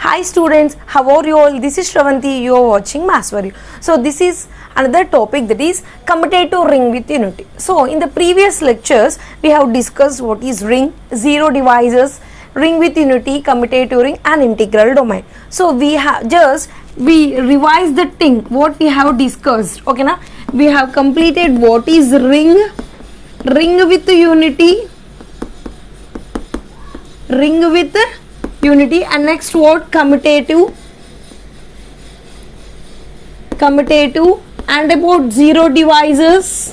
Hi students, how are you all? This is Shravanti, you are watching Mathsvaryu. So this is another topic, that is commutative ring with unity. So in the previous lectures, we have discussed what is ring, zero divisors, ring with unity, commutative ring and integral domain. So we revise the thing what we have discussed. Okay na? We have completed what is ring with unity, and next what? Commutative and about zero divisors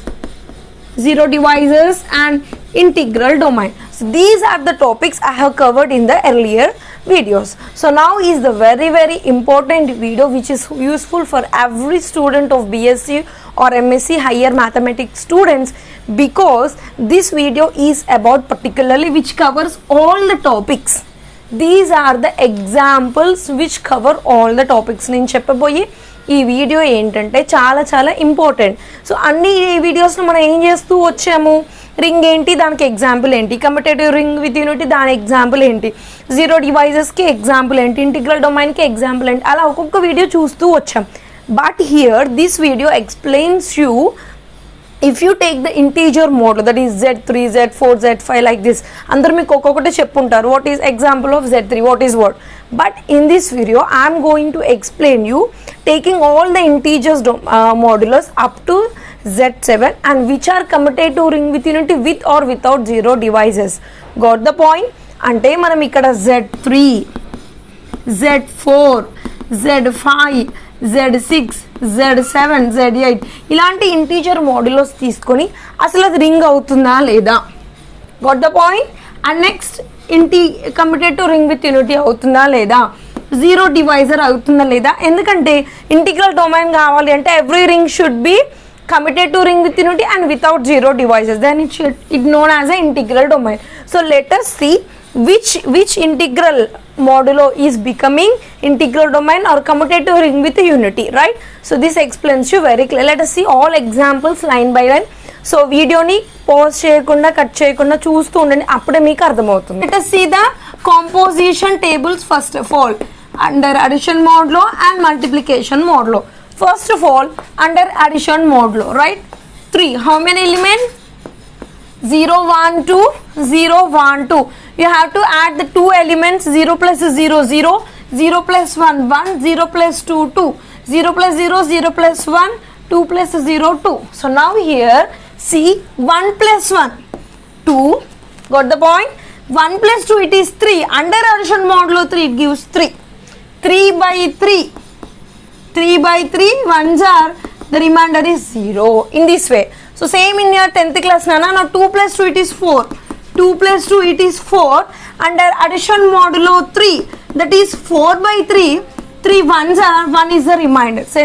and integral domain. So these are the topics I have covered in the earlier videos. So now is the very important video which is useful for every student of BSc or MSc higher mathematics students, because this video is about particularly which covers all the topics. These are the examples which cover all the topics. నేను చెప్పబోయే ఈ video ఏంటంటే చాలా important. So అన్ని ఈ వీడియోస్లో మనం ఏం చేస్తూ వచ్చాము, రింగ్ ఏంటి, దానికి ఎగ్జాంపుల్ ఏంటి, కమ్యూటేటివ్ రింగ్ విత్ యూనిటీ దాని ఎగ్జాంపుల్ ఏంటి, జీరో డివైజెస్కి ఎగ్జాంపుల్ ఏంటి, ఇంటిగ్రల్ డొమైన్కి ఎగ్జాంపుల్ ఏంటి, అలా ఒక్కొక్క వీడియో చూస్తూ వచ్చాం. But here this video explains you, if you take the integer model, that is z3, z4, z5 like this, అందరు మీకు ఒక్కొక్కటి చెప్పుంటారు what is example of z3, what is what. But in this video I am going to explain you taking all the integers modulus up to z7 and which are commutative ring with unity with or without zero divisors. Got the point? అంటే మనం ఇక్కడ z3, z4, z5, z6, z7, z8 ఇలాంటి integer modulus తీసుకొని అసలు అది ring అవుతుందా లేదా, got the point. And next commutative ring with unity అవుతుందా లేదా, జీరో డివైజర్ అవుతుందా లేదా. ఎందుకంటే ఇంటిగ్రల్ డొమైన్ కావాలి అంటే every ring should be commutative ring with unity and without zero divisors, then it known as a integral domain. So let us see which integral modulo is becoming integral domain or commutative ring with unity, right? So this explains you very clear. Let us see all examples line by line. So video ni pause cheyakunda cut cheyakunda చూస్తూ ఉండండి, అప్పుడే మీకు అర్థమవుతుంది. Let us see the composition tables first of all under addition modulo and multiplication modulo. First of all, under addition modulo, right? 3. How many elements? 0, 1, 2, 0, 1, 2. You have to add the two elements. 0 plus 0, 0, 0 plus 1, 1, 0 plus 2, 2, 0 plus 0, 0 plus 1, 2 plus 0, 2. So now here, see 1 plus 1, 2. Got the point? 1 plus 2, it is 3. Under addition modulo 3, it gives 3. 3 by 3. 3 by 3 ones are, the remainder is 0 in this way. So same in your 10th class nana. Now 2 plus 2 it is 4, 2 plus 2 it is 4. Under addition modulo 3, that is 4 by 3, 3 ones are, 1 is the remainder. Say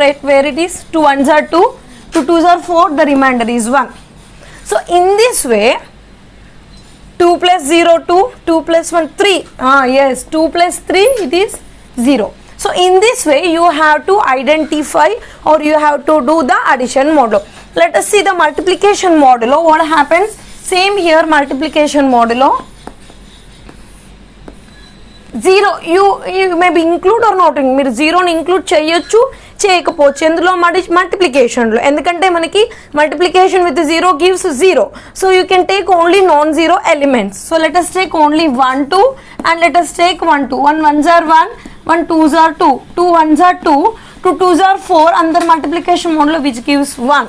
right where it is, 2 ones are 2, 2 twos are 4, the remainder is 1. So in this way 2 plus 0 2, 2 plus 1 3, yes, 2 plus 3 it is 0. So in this way you have to identify or you have to do the addition modulo. Let us see the multiplication modulo. What happens? Same here, multiplication modulo 0. You may be include or not. మీరు 0ని include చేయొచ్చు, చేయకపోవచ్చు ఎందులో, మల్టిప్లికేషన్లో. ఎందుకంటే మనకి multiplication with 0 gives 0. So you can take only non-zero elements. So let us take only 1 2 and let us take 1 2. 1 ones are 1, 1 twos are 2, 2 ones are 2, 2 twos are 4 under multiplication modulo which gives 1.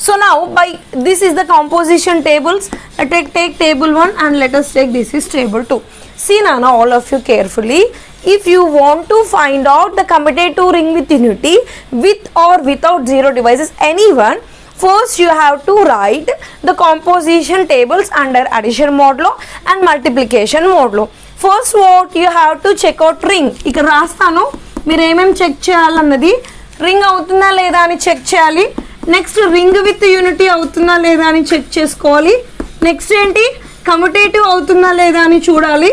So now by this is the composition tables. Let us take table 1 and let us take this is table 2. See Nana, all of you carefully. If you want to find out the commutative ring with unity with or without zero divisors, anyone, first you have to write the composition tables under addition modulo and multiplication modulo. First what you have to check out ring. ఇక్కడ రాస్తాను, మీరు ఏమేమి check చేయాలన్నది. Ring అవుతుందా లేదా అని check చేయాలి. Next ring with unity అవుతుందా లేదా అని చెక్ చేసుకోవాలి. నెక్స్ట్ ఏంటి, కమ్యూటేటివ్ అవుతుందా లేదా అని చూడాలి.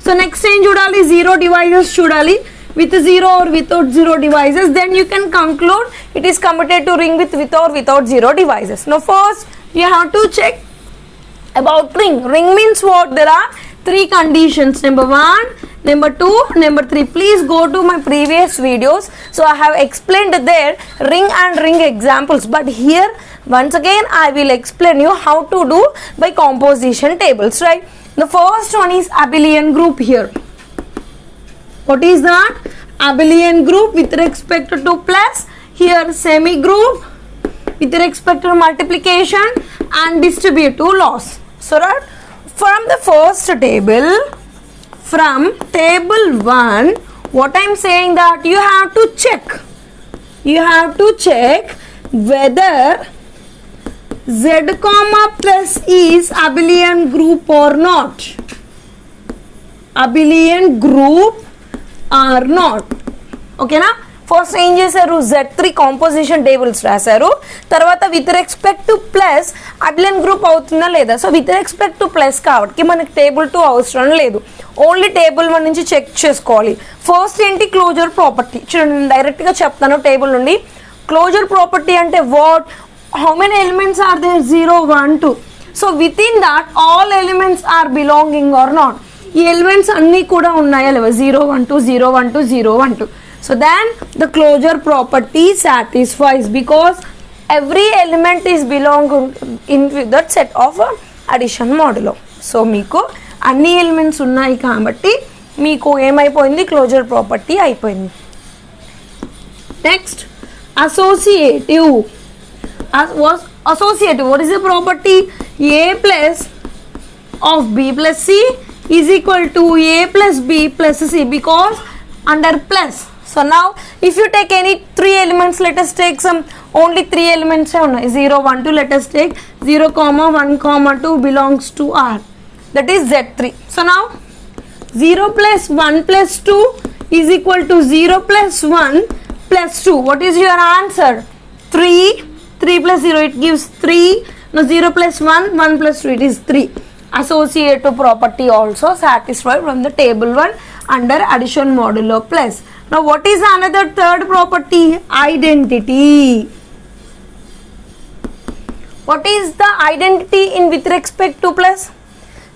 సో నెక్స్ట్ ఏం చూడాలి, జీరో డివైజెస్ చూడాలి. with 0 or without 0 devices, then you can conclude it is commutative ring with or without 0 devices. Now first you have to check about ring. Ring means what? There are three conditions. Number one, Number 2, number 3, please go to my previous videos. So I have explained there ring and ring examples, but here once again I will explain you how to do by composition tables, right? The first one is abelian group here. What is that? Abelian group with respect to plus, here semi group with respect to multiplication and distributive loss. So right, from the first table, from table 1, what I am saying that you have to check whether z comma plus is abelian group or not. Abelian group or not. Okay na? First ఏం చేశారు, Z3 composition tables రాశారు. తర్వాత with respect to plus abelian group అవుతుందా లేదా. So with respect to plus కాబట్టి మనకి table 2 అవసరం లేదు, ఓన్లీ టేబుల్ 1 నుంచి చెక్ చేసుకోవాలి. ఫస్ట్ ఏంటి, క్లోజర్ ప్రాపర్టీ. చూడండి నేను డైరెక్ట్గా చెప్తాను టేబుల్ నుండి. క్లోజర్ ప్రాపర్టీ అంటే what, how many elements are there, 0 1 2. So with in that all elements are belonging or not. ఈ ఎలిమెంట్స్ అన్నీ కూడా ఉన్నాయా లేవా, 0 1 2 0 1 2 0 1 2. So then the closure property satisfies because every element is belonging in that set of addition modulo. So మీకు అన్ని elements ఉన్నాయి కాబట్టి మీకు ఏమైపోయింది, క్లోజర్ ప్రాపర్టీ అయిపోయింది. Next associative. Associative, what is the property? A plus of B plus C is equal to A plus B plus C because under plus. So now if you take any 3 elements, let us take some only 3 elements 0 1 2. Let us take 0 comma 1 comma 2 belongs to R, that is Z3. So now 0 plus 1 plus 2 is equal to 0 plus 1 plus 2. What is your answer? 3. 3 plus 0, it gives 3. Now 0 plus 1, 1 plus 2, it is 3. Associative property also satisfied from the table 1 under addition modulo plus. Now what is another third property? Identity. What is the identity in with respect to plus?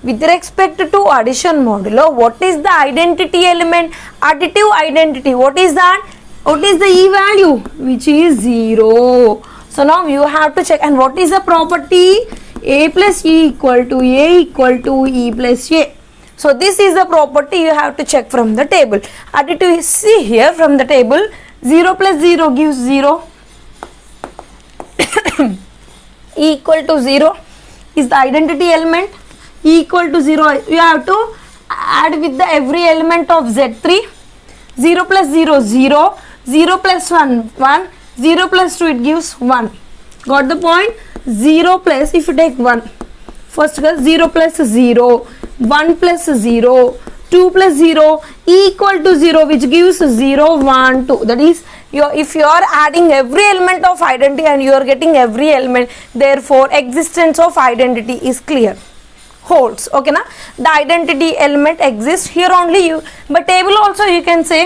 With respect to addition modulo, what is the identity element? Additive identity. What is that? What is the E value? Which is 0. So now you have to check. And what is the property? A plus E equal to A equal to E plus A. So this is the property you have to check from the table. Additive, see here from the table, 0 plus 0 gives 0. E equal to 0 is the identity element. E equal to 0, you have to add with the every element of Z3. 0 plus 0 0, 0 plus 1 1, 0 plus 2 it gives 1. Got the point? 0 plus, if you take 1, first 0 plus 0, 1 plus 0, 2 plus 0, equal to 0, which gives 0 1 2. That is, if you are adding every element of identity and you are getting every element, therefore existence of identity is clear, holds. Okay na? The identity element exists here only. You but table also you can say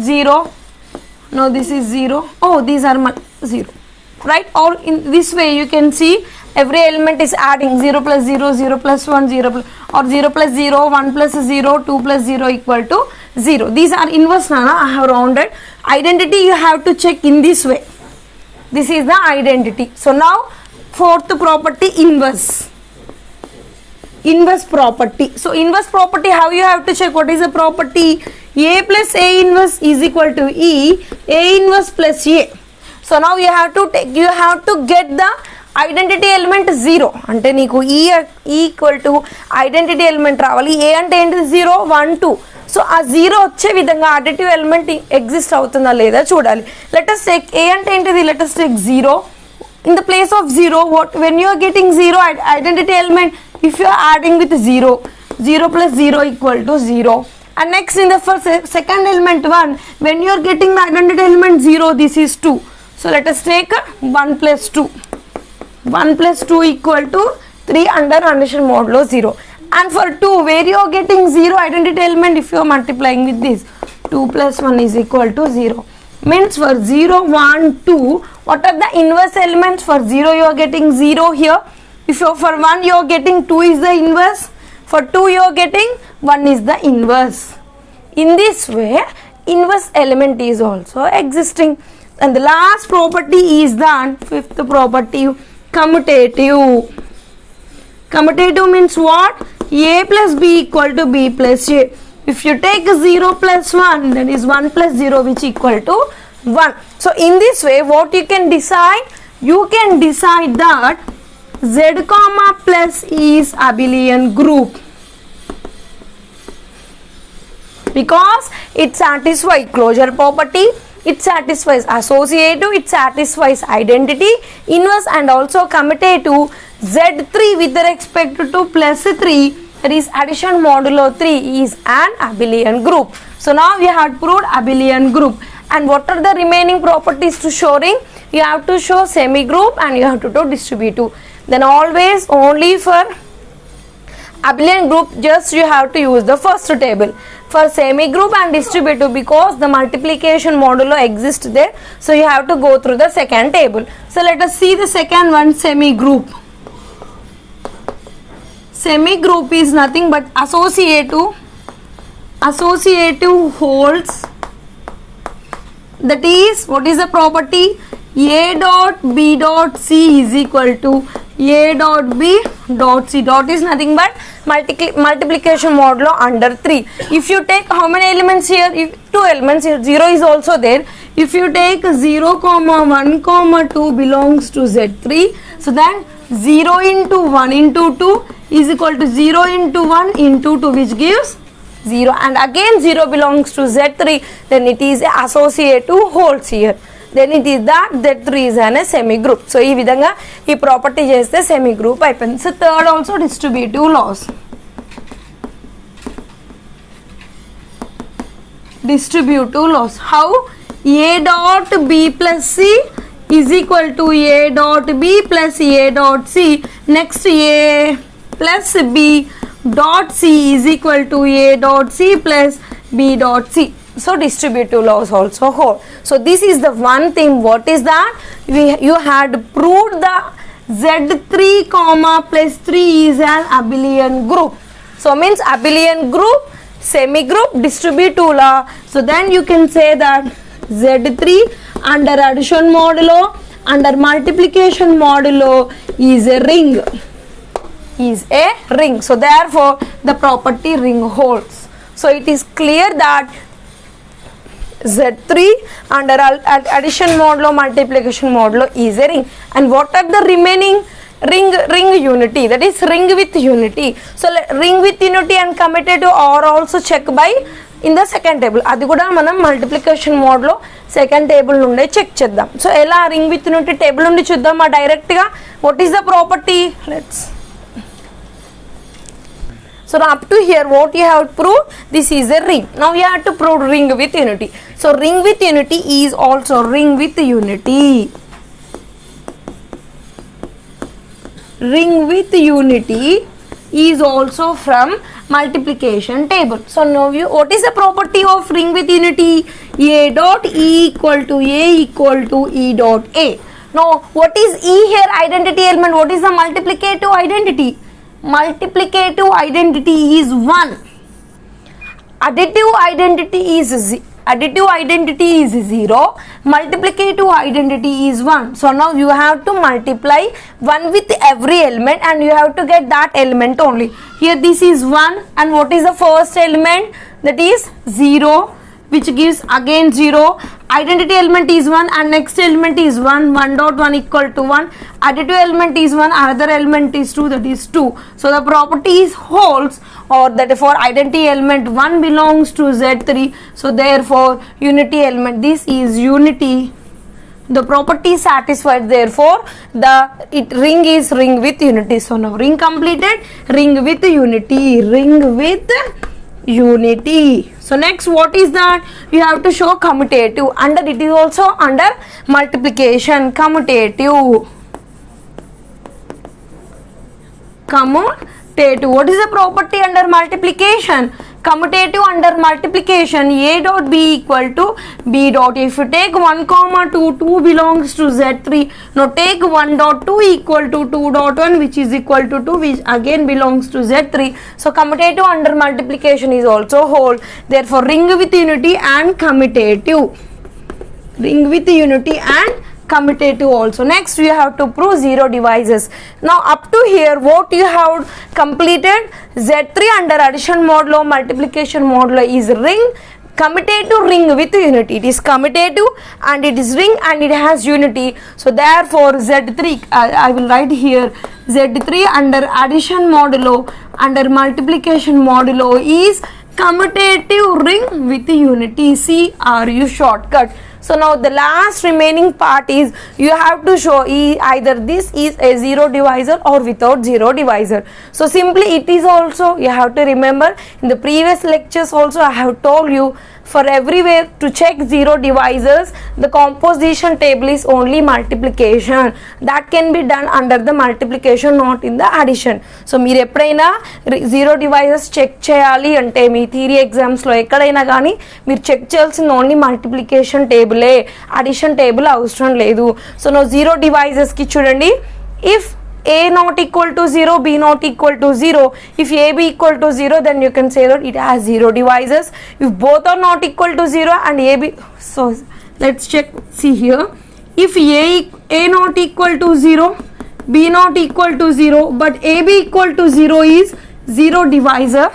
0. No, this is 0. Oh, these are 0, right? Or in this way you can see every element is adding 0 plus 0, 0 plus 1, 0 plus, or 0 plus 0, 1 plus 0, 2 plus 0 equal to 0. These are inverse nana. I have rounded. Identity you have to check in this way. This is the identity. So now fourth property, inverse. Inverse property. So inverse property, how you have to check? What is the property? A plus A inverse is equal to E, A inverse plus A. So now you have to take, you have to get the identity element 0 అంటే నీకు ఈ equal to identity element రావాలి. ఏ అంటే ఏంటిది, 0 1 2. So ఆ 0 వచ్చే విధంగా additive element exist అవుతుందా లేదా చూడాలి. లెటస్ టేక్ ఏ అంటే ఏంటిది, let us take 0. In the place of 0, what when you are getting 0 identity element, if you are adding with 0, 0 plus 0 equal to 0. And next in the first second element 1, when you are getting the identity element 0, this is 2. So let us take 1 plus 2. 1 plus 2 equal to 3 under addition modulo 0. And for 2, where you are getting 0 identity element, if you are multiplying with this, 2 plus 1 is equal to 0. Means for 0 1 2, what are the inverse elements? For 0 you are getting 0 here. If you for 1 you are getting 2 is the inverse. For 2 you are getting 1 is the inverse. In this way, inverse element is also existing. And the last property is the fifth property, commutative. Commutative means what? A plus B equal to B plus A. If you take 0 plus 1, then is 1 plus 0 which equal to 1. So in this way, what you can decide? You can decide that Z comma plus is abelian group, because it satisfies closure property, it satisfies associative, it satisfies identity, inverse and also commutative. Z3 with respect to plus 3, that is addition modulo 3 is an abelian group. So now we have proved abelian group. And what are the remaining properties to showing? You have to show semi-group and you have to do distributive. Then always only for abelian group just you have to use the first table. For semi-group and distributive, because the multiplication modulo exists there, so you have to go through the second table. So let us see the second one, semi-group. Semi-group is nothing but associative holds. That is, what is the property? A dot B dot C is equal to A dot B dot C. Dot is nothing but multiplication modulo under 3. If you take how many elements here? If 2 elements here, 0 is also there. If you take 0, 1, 2 belongs to Z3. So then 0 into 1 into 2 is equal to 0 into 1 into 2, which gives 0. And again 0 belongs to Z3. Then it is associative holds here. Then it is that Z3 is an semi group. So ee vidhanga ee property chesthe semi group ayipindi. So third also distributive laws. Distributive laws. How? A dot B plus C is equal to A dot B plus A dot C. Next, A plus B dot C is equal to A dot C plus B dot C. So distributive laws also hold. So this is the one thing. What is that? You had proved the Z3 comma plus 3 is an abelian group. So means abelian group, semi group, distributive law. So then you can say that Z3 under addition modulo, under multiplication modulo is a ring. So therefore the property ring holds. So it is clear that Z3 under addition modulo, multiplication modulo is a ring. And what are the remaining? Ring unity, that is ring with unity. So ring with unity and commutative are also checked by in the second table. Adi kuda manam multiplication modulo second table nunde check cheddam. So ela ring with unity table nundi chuddama direct ga. What is the property? Let's. So up to here what you have proved, this is a ring. Now you have to prove ring with unity. So ring with unity is also ring with unity. Ring with unity is also from multiplication table. So now what is the property of ring with unity? A dot E equal to A equal to E dot A. Now what is E here? Identity element. What is the multiplicative identity? Multiplicative identity is 1. Additive identity is 0. Multiplicative identity is 1. So now you have to multiply 1 with every element and you have to get that element only. Here this is 1 and what is the first element? That is 0, which gives again 0. Identity element is 1 and next element is 1. 1 dot 1 equal to 1. Additive element is 1, another element is 2, that is 2. So the property is holds, or therefore identity element 1 belongs to Z3. So therefore unity element, this is unity. The property is satisfied, therefore ring is ring with unity. So now ring completed, ring with unity, ring with unity. So next what is that? You have to show commutative. Under it is also under multiplication, commutative. What is the property under multiplication? commutative under multiplication A dot B equal to B dot. If you take 1 comma 2, 2 belongs to Z3. Now take 1 dot 2 equal to 2 dot 1 which is equal to 2 which again belongs to Z3. So commutative under multiplication is also whole. Therefore ring with unity and commutative. Ring with unity and commutative also. Next we have to prove zero divisors. Now up to here what you have completed, Z3 under addition modulo multiplication modulo is ring, commutative ring with unity. It is commutative and it is ring and it has unity. So therefore Z3 I will write here Z3 under addition modulo under multiplication modulo is commutative ring with unity. CRU shortcut. So now the last remaining part is you have to show either this is a zero divisor or without zero divisor. So simply it is also, you have to remember in the previous lectures also I have told you for everywhere to check zero divisors the composition table is only multiplication. That can be done under the multiplication not in the addition. So మీరు ఎప్పుడైనా zero divisors check చేయాలి అంటే మీ theory ఎగ్జామ్స్లో ఎక్కడైనా కానీ మీరు check చేయాల్సింది only multiplication టేబులే, addition table అవసరం లేదు. సో నో జీరో డివైజర్స్కి చూడండి, if A not equal to 0, B not equal to 0. If AB equal to 0, then you can say that it has zero divisors. If both are not equal to 0 and AB, so let's check, see here. If A not equal to 0, B not equal to 0, but AB equal to 0 is zero divisor.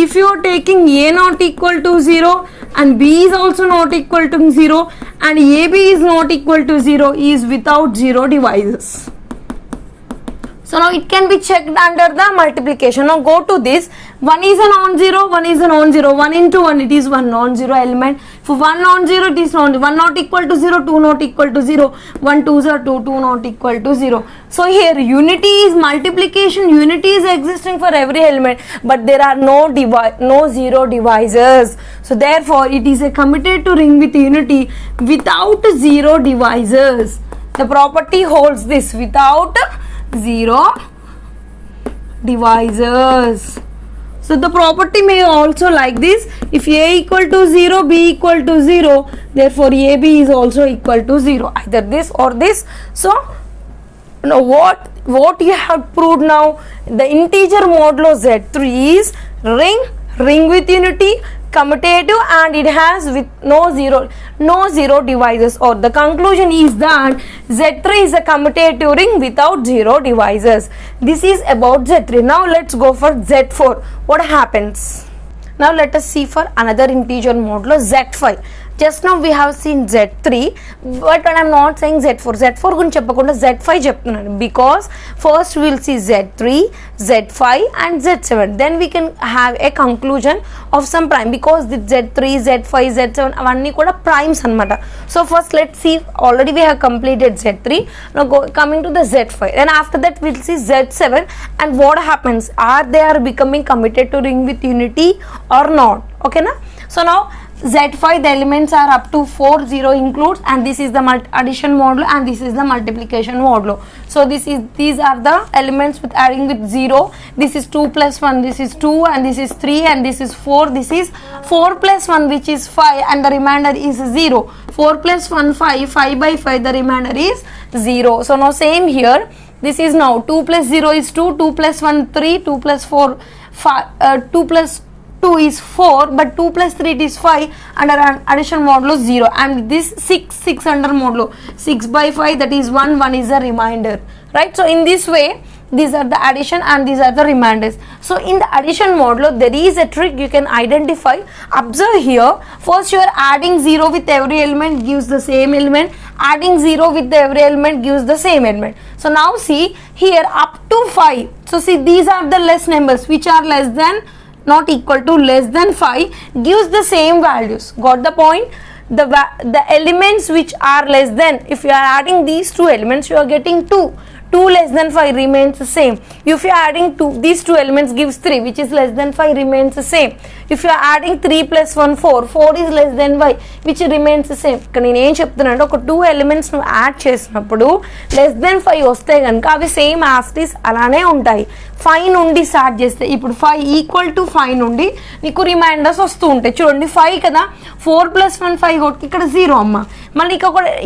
If you are taking A not equal to 0 and B is also not equal to 0 and AB is not equal to 0 is without zero divisors. So now it can be checked under the multiplication. Now go to this, 1 is a non-zero, 1 is a non-zero, 1 into 1 it is one non-zero element. For 1 non-zero it is non-zero, 1 not equal to 0, 2 not equal to 0, 1 2s are 2, 2 not equal to 0. So here unity is multiplication, unity is existing for every element but there are no zero divisors. So therefore it is a commutative ring with unity without zero divisors. The property holds this without zero divisors. So the property may also like this, if A equal to 0, B equal to 0, therefore AB is also equal to 0, either this or this. So now what you have proved now, the integer modulo Z3 is ring with unity, commutative and it has with no zero divisors, or the conclusion is that Z3 is a commutative ring without zero divisors. This is about Z3. Now let's go for Z4. What happens? Now let us see for another integer modulo Z5. Just now we have seen Z3 but I am not saying Z4. Z4 గురించి చెప్పకుండా Z5 చెప్తున్నాను because first we will see Z3, Z5 and Z7. Then we can have a conclusion of some prime because the Z3, Z5, Z7 అవన్నీ కూడా primes అన్నమాట. So first let's see, already we have completed Z3. Now coming to the Z5. Then after that we will see Z7 and what happens, are they are becoming committed to ring with unity or not? Okay na? So now Z5 the elements are up to 4, 0 includes and this is the addition modulo and this is the multiplication modulo. So these are the elements with adding with 0. This is 2 plus 1, this is 2 and this is 3 and this is 4. This is 4 plus 1 which is 5 and the remainder is 0. 4 plus 1 5, 5 by 5 the remainder is 0. So now same here, this is now 2 plus 0 is 2, 2 plus 1 3, 2 plus 4 5, 2 plus 2 is 4 but 2 plus 3 it is 5 under addition modulo 0 and this 6 under modulo 6 by 5 that is 1 is a remainder, right? So in this way these are the addition and these are the remainders. So in the addition modulo there is a trick you can identify. Observe here, first you are adding 0 with every element gives the same element, adding 0 with every element gives the same element. So now see here up to 5. So see these are the less numbers which are less than not equal to less than 5 gives the same values. Got the point? The elements which are less than, if you are adding these two elements you are getting 2. 2 less than 5 remains the same. If you are adding 2, these two elements gives 3, which is less than 5 remains the same. If you are adding 3 plus 1 4 is less than 5, which remains the same. కానీ నేను ఏం చెప్తున్నానంటే ఒక 2 elements నువ్వు add చేసినప్పుడు less than 5 వస్తే కనుక అవి సేమ్ యాస్టీస్ అలానే ఉంటాయి. 5 నుండి స్టార్ట్ చేస్తే ఇప్పుడు 5 ఈక్వల్ టు 5 నుండి నీకు రిమైండర్స్ వస్తూ ఉంటాయి. చూడండి 5 కదా, 4 plus 1 5 కొట్టి ఇక్కడ 0 అమ్మ. మళ్ళీ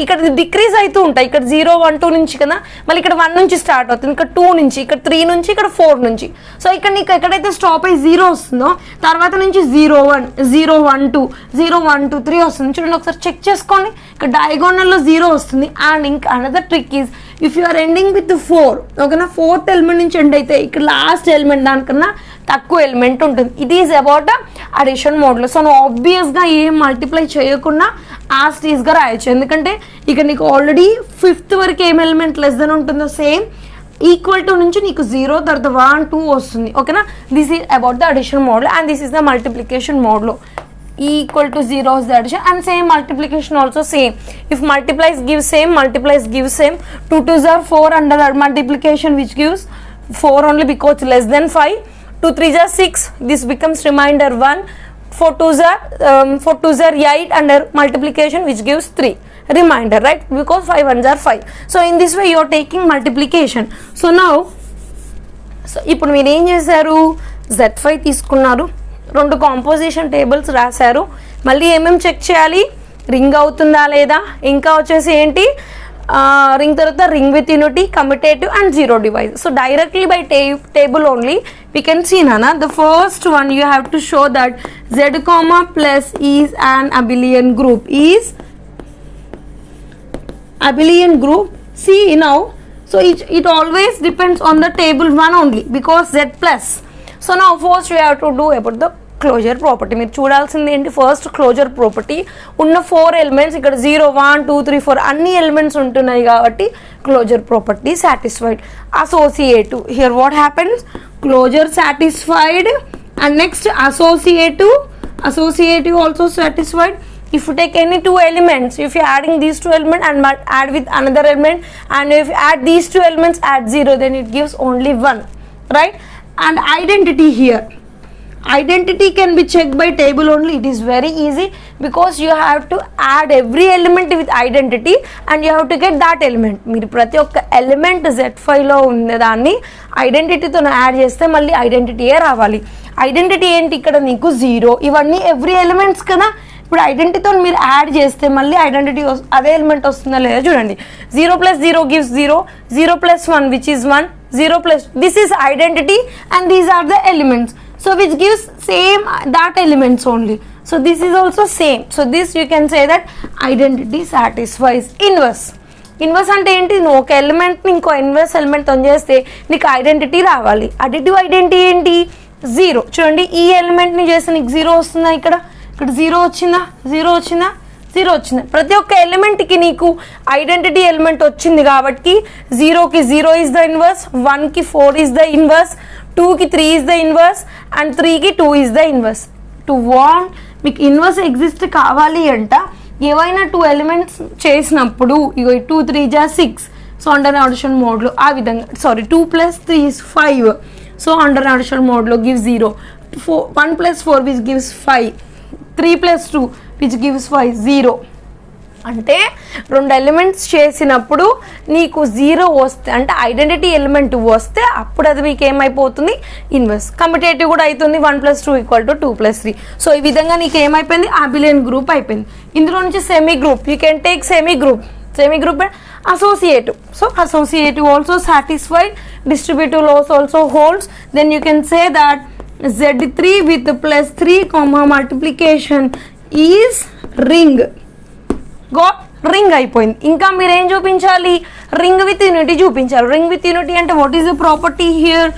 ఇక్కడ డిక్రీజ్ అవుతూ ఉంటాయి. ఇక్కడ 0 1 2 నుంచి కదా, మళ్ళీ ఇక్కడ 1 నుంచి స్టార్ట్ అవుతుంది, ఇక్కడ 2 నుంచి, ఇక్కడ 3 నుంచి, ఇక్కడ 4 నుంచి. సో ఇక్కడ నీకు ఎక్కడైతే స్టాప్ అయ్యి 0 వస్తుందో తర్వాత నుంచి 0 1 0 1 2 0 1 2 3 వస్తుంది. చూడండి ఒకసారి చెక్ చేసుకోండి, ఇక్కడ డయాగోనల్లో 0 వస్తుంది. అండ్ ఇంకా another trick is if you are ending with 4, ఓకేనా, 4th ఎలిమెంట్ నుంచి ఎండ్ అయితే ఇక్కడ లాస్ట్ ఎలిమెంట్ దానికన్నా తక్కువ ఎలిమెంట్ ఉంటుంది. ఇట్ ఈస్ అబౌట్ అడిషన్ మోడ్లో. సో నువ్వు ఆబ్వియస్గా ఏం మల్టిప్లై చేయకుండా యాస్టీస్గా రాయొచ్చు, ఎందుకంటే ఇక నీకు ఆల్రెడీ 5th వరకు ఏం ఎలిమెంట్ లెస్ దెన్ ఉంటుందో సేమ్ ఈక్వల్ టు నుంచి నీకు 0 తర్వాత 1 2 వస్తుంది, ఓకేనా. This is about the addition మోడ్లో and this is the multiplication మోడ్లో. Equal to 0 is the addition and same multiplication also same. If multiplies give same, multiplies give same. 2 2s are 4 under multiplication which gives 4 only because less than 5. 2 3s are 6, this becomes remainder 1. 4 2s are 8 under multiplication which gives 3 remainder, right, because 5 1s are 5. So in this way you are taking multiplication. So now ఇప్పుడు మీరు ఏం చేశారు, Z5 తీసుకున్నారు, 2 composition tables రాశారు. మళ్ళీ ఏమేమి check చేయాలి, ring అవుతుందా లేదా, ఇంకా వచ్చేసి ఏంటి రింగ్ తర్వాత ring with unity, commutative and zero device. So directly by table only we can see Nana. The first one you have to show that Z comma plus is an abelian group, is abelian group. See now, so it always depends on the table 1 only because Z plus. So now first we have to do about the closure property. మీరు చూడాల్సింది ఏంటి, first closure property ఉన్న 4 elements ఇక్కడ 0 1 2 3 4 అన్ని elements ఉంటున్నాయి కాబట్టి closure property satisfied. Associative, here what happens, closure satisfied and next associative also satisfied. If you take any 2 elements, if you are adding these 2 elements and add with another element, and if you add these 2 elements add 0, then it gives only 1, right? And identity, here identity can be checked by table only. It is very easy because you have to add every element with identity and you have to get that element. మీరు ప్రతి ఒక్క element Z5లో ఉన్నదాన్ని ఐడెంటిటీతో add చేస్తే మళ్ళీ ఐడెంటిటీయే రావాలి. Identity ఏంటి, ఇక్కడ నీకు 0, ఇవన్నీ ఎవ్రీ ఎలిమెంట్స్ కదా. ఇప్పుడు ఐడెంటిటీతో మీరు యాడ్ చేస్తే మళ్ళీ ఐడెంటిటీ అదే ఎలిమెంట్ వస్తుందా లేదా చూడండి. 0 plus 0 gives 0, 0 plus 1 which is 1, 0 plus, this is identity and these are the elements, so which gives same that elements only. So this is also same. So this you can say that identity satisfies. Inverse అంటే ఏంటి, నువ్వు ఒక ఎలిమెంట్ని ఇంకో inverse ఎలిమెంట్తో చేస్తే నీకు identity రావాలి. Additive identity ఏంటి, 0. చూడండి ఈ ఎలిమెంట్ని చేస్తే నీకు 0 వస్తుందా, ఇక్కడ 0 వచ్చిందా, 0 వచ్చిందా. ప్రతి ఒక్క ఎలిమెంట్కి నీకు ఐడెంటిటీ ఎలిమెంట్ వచ్చింది కాబట్టి 0కి 0 ఈజ్ ద ఇన్వర్స్, 1కి 4 ఈజ్ ద ఇన్వర్స్, 2కి 3 ఈజ్ ద ఇన్వర్స్ అండ్ 3కి 2 is the inverse. To want మీకు ఇన్వర్స్ ఎగ్జిస్ట్ కావాలి అంట ఏవైనా 2 ఎలిమెంట్స్ చేసినప్పుడు ఇగో 2 3 జా 6, సో అండర్ ఆడిషన్ మోడ్లో ఆ విధంగా, sorry 2 plus 3 is 5, so under audition మోడ్లో gives 0, 1 plus 4 which gives 5, 3 plus 2 which gives 5, 0. అంటే 2 ఎలిమెంట్స్ చేసినప్పుడు నీకు 0 వస్తే అంటే ఐడెంటిటీ ఎలిమెంట్ వస్తే అప్పుడు అది మీకు ఏమైపోతుంది, ఇన్వర్స్. కమ్యుటేటివ్ కూడా అవుతుంది, 1 plus 2 = 2 plus 3. సో ఈ విధంగా నీకు ఏమైపోయింది, అబిలియన్ గ్రూప్ అయిపోయింది. ఇందులో నుంచి semi group, you can take semi group associative. So associative also satisfied, distributive laws also holds. Then you can say that Z3 with plus 3 comma multiplication is ring. Got ring అయిపోయింది. ఇంకా మీరు ఏం చూపించాలి, ring with unity చూపించాలి. Ring with unity అంటే what is the property here,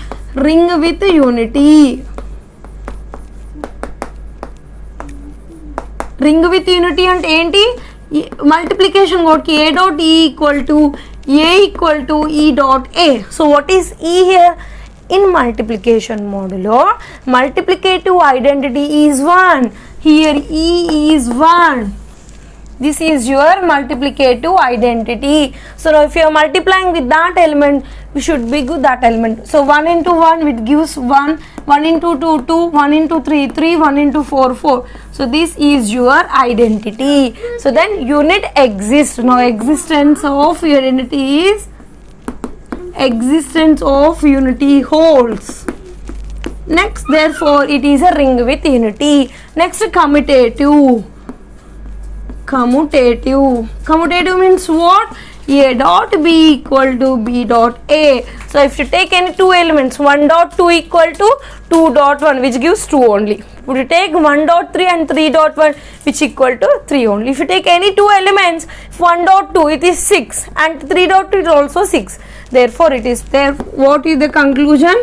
ring with unity. Ring with unity అంటే ఏంటి, multiplication కోడ్కి A dot E equal to E dot A. So what is E here? In multiplication modulo, multiplicative identity is 1. Here E is 1. This is your multiplicative identity. So now if you are multiplying with that element, we should be good that element. So 1 into 1 it gives 1, 1 into 2 2, 1 into 3 3, 1 into 4 4. So this is your identity. So then unit exists. Now existence of unity is existence of unity holds. Next, therefore it is a ring with unity. Next, commutative. Commutative means what? A dot B equal to B dot A. So if you take any two elements, 1 dot 2 equal to 2 dot 1, which gives 2 only. If you take 1 dot 3 and 3 dot 1, which equal to 3 only. If you take any two elements, 1 dot 2 it is 6 and 3 dot 2 is also 6. Therefore it is there. What is the conclusion?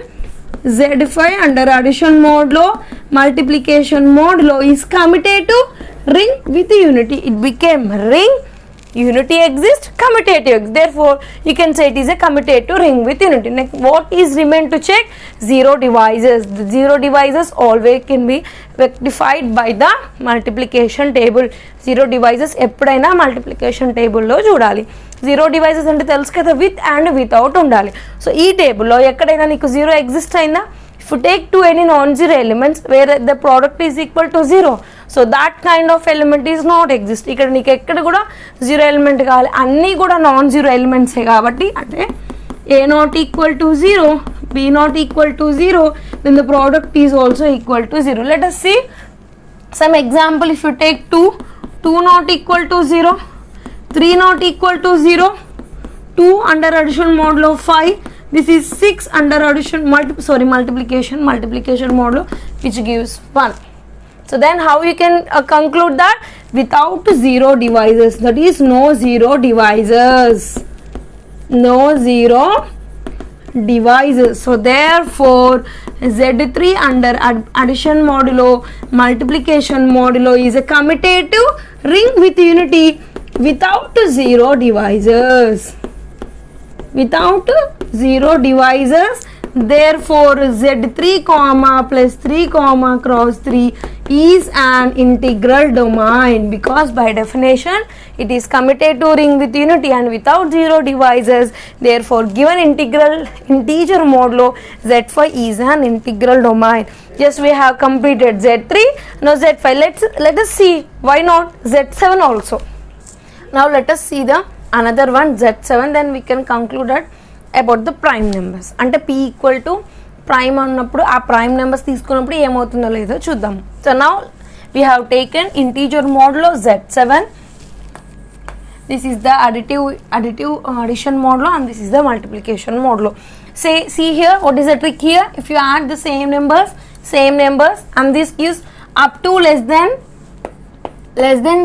Z5 under addition modulo, multiplication modulo is commutative ring with unity. It became ring, unity exists, commutative exists. Therefore you can say it is a commutative ring with unity. Next, what is remain to check? Zero divisors. The zero divisors always can be rectified by the multiplication table. Zero divisors ఎప్పుడైనా multiplication table లో చూడాలి. Zero devices అంటే తెలుసు కదా, with and without ఉండాలి. So ఈ టేబుల్లో ఎక్కడైనా నీకు జీరో ఎగ్జిస్ట్ అయిందా? If you take to any non zero elements wear the product is equal to zero, so that kind of element is not exist. ఇక్కడ నీకు ఎక్కడ కూడా జీరో ఎలిమెంట్ కావాలి, అన్నీ కూడా నాన్ జీరో ఎలిమెంట్సే కాబట్టి, అంటే A not equal to zero, B not equal to zero, then the product is also equal to zero. Let us see some example. If you take 2 not equal to 0, 3 not equal to 0, 2 under addition modulo 5, this is 6 under addition multiplication modulo, which gives 1. So then how you can conclude that? Without zero divisors, that is no zero divisors, no zero divisors. So therefore Z3 under addition modulo, multiplication modulo is a commutative ring with unity without zero divisors. Without zero divisors, therefore Z3 comma plus 3 comma cross 3 is an integral domain, because by definition it is commutative ring with unity and without zero divisors. Therefore given integer modulo Z5 is an integral domain. Yes, we have completed Z3. Now Z5. Let us see why not Z7 also. Now let us see the another one, Z7, then we can conclude that about the prime numbers. అంటే p equal to prime అన్నప్పుడు ఆ prime numbers తీసుకున్నప్పుడు ఏమవుతుందో లేదో చూద్దాం. So now we have taken integer modulo Z7. This is the addition modulo and this is the multiplication modulo. See here, what is the trick here? If you add the same numbers and this gives up to less than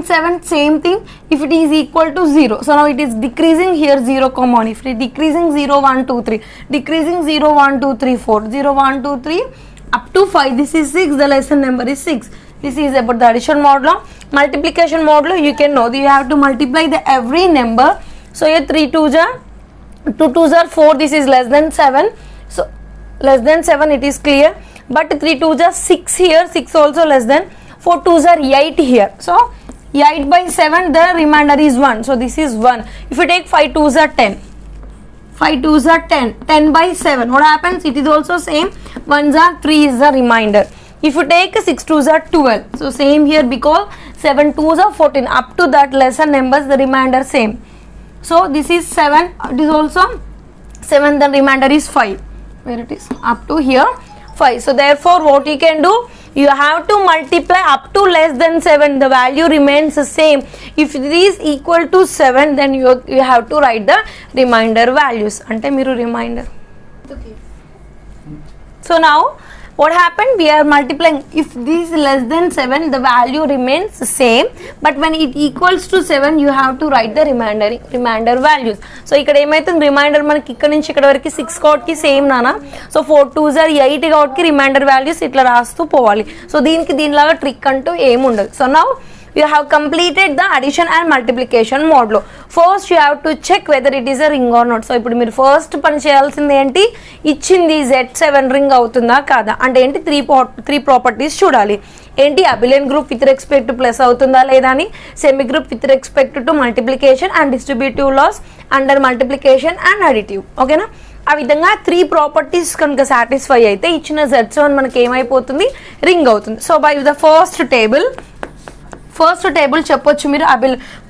7, same thing if it is equal to 0. So now it is decreasing here 0 comma 1. If it is decreasing 0 1 2 3, decreasing 0 1 2 3 4, 0 1 2 3 up to 5, this is 6, the lesson number is 6. This is about the addition modulo. Multiplication modulo, you can know that you have to multiply the every number. So here 3 2s are 2 2s are 4, this is less than 7, so less than 7 it is clear, but 3 2s are 6 here, 6 also less than 4 2s are 8 here. So 8 by 7, the remainder is 1. So this is 1. If you take 5 2s are 10. 5 2s are 10. 10 by 7. What happens? It is also same. 1s are 3 is the remainder. If you take 6 2s are 12. So same here, because 7 2s are 14. Up to that lesser numbers, the remainder same. So this is 7. It is also 7. The remainder is 5. Where it is? Up to here 5. So therefore what you can do? You have to multiply up to less than 7, the value remains the same. If it is equal to 7, then you have to write the remainder values. Ante meeru remainder. Okay. So now what happened? We are multiplying. If this is less than 7, the value remains the same, but when it equals to 7, you have to write the remainder values. So ఇక్కడ ఏమైతుంది, reminder మనకి ఇక్కడ నుంచి ఇక్కడ వరకు 6 కాబట్టి same నానా. So 4 2s are 8 కాబట్టి రిమైండర్ వాల్యూస్ ఇట్లా రాస్తూ పోవాలి. సో దీనిలాగా ట్రిక్ అంటూ ఏముండదు. So now you have completed the addition and multiplication modulo. First you have to check whether it is a ring or not. So ఇప్పుడు మీరు first పని చేయాల్సింది ఏంటి, ఇచ్చింది Z7 రింగ్ అవుతుందా కాదా అంటే ఏంటి, త్రీ ప్రాపర్టీస్ చూడాలి. ఏంటి abelian group with respect to plus అవుతుందా లేదా అని, semi group with respect to multiplication and distributive loss under multiplication and additive. ఓకేనా, ఆ విధంగా 3 ప్రాపర్టీస్ కనుక సాటిస్ఫై అయితే ఇచ్చిన Z7 మనకి ఏమైపోతుంది, రింగ్ అవుతుంది. So by the first table చెప్పొచ్చు మీరు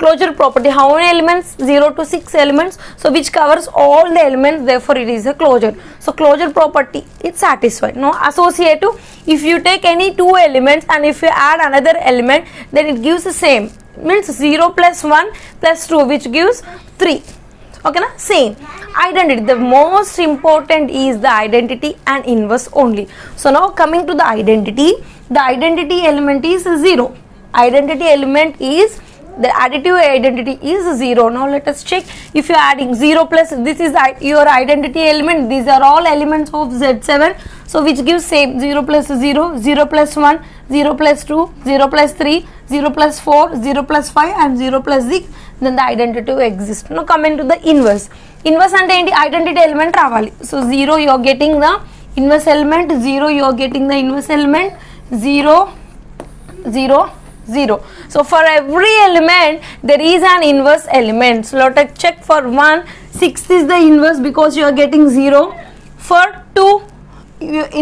closure property how many elements 0 to 6 elements, so which covers all the elements therefore it is a closure. So closure property is satisfied. No associative, if you take any 2 elements and if you add another element then it gives the same, means 0 plus 1 plus 2 which gives 3. Okay na, same. Identity, the most important is the identity and inverse only. So now coming to the identity element is 0. Identity element is the additive identity is 0. Now let us check, if you are adding 0 plus this is your identity element, these are all elements of Z7, so which gives same 0 plus 0, 0 plus 1, 0 plus 2, 0 plus 3, 0 plus 4, 0 plus 5 and 0 plus 6, then the identity exists. Now coming to the inverse ante enti, identity element ravali. So 0 you are getting the inverse element, 0 you are getting the inverse element, 0 0 0. So for every element there is an inverse element. So let us check for 1, 6 is the inverse because you are getting 0. For 2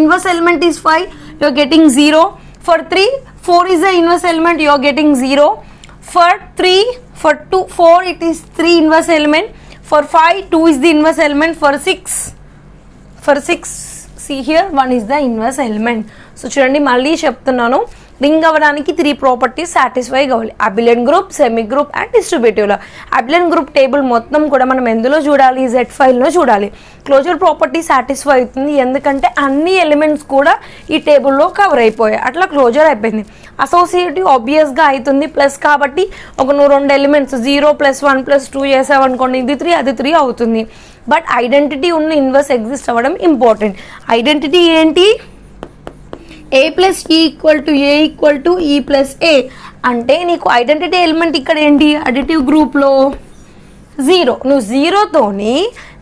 inverse element is 5, you are getting 0. For 3, 4 is the inverse element, you are getting 0. For 2, 4 it is 3 inverse element. For 5, 2 is the inverse element. For 6 see here 1 is the inverse element. So చూడండి మళ్ళీ చెప్తున్నాను, ring అవ్వడానికి 3 properties satisfy కావాలి, abelian group, semi group and డిస్ట్రిబ్యూటివ్లో. Abelian group table మొత్తం కూడా మనం ఎందులో చూడాలి, Z5లో చూడాలి. క్లోజర్ ప్రాపర్టీ సాటిస్ఫై అవుతుంది ఎందుకంటే అన్ని ఎలిమెంట్స్ కూడా ఈ టేబుల్లో కవర్ అయిపోయాయి, అట్లా క్లోజర్ అయిపోయింది. అసోసియేటివ్ ఆబ్వియస్గా అవుతుంది ప్లస్ కాబట్టి, ఒక నువ్వు 2 ఎలిమెంట్స్ 0 plus 1 plus 2 చేసావు అనుకోండి, ఇది 3 అది 3 అవుతుంది. బట్ ఐడెంటిటీ ఉన్న ఇన్వర్స్ ఎగ్జిస్ట్ అవ్వడం ఇంపార్టెంట్. ఐడెంటిటీ ఏంటి, a plus e equal to e plus a అంటే నీకు ఐడెంటిటీ ఎలిమెంట్ ఇక్కడ ఏంటి, అడిటివ్ గ్రూప్లో 0. నువ్వు 0తోని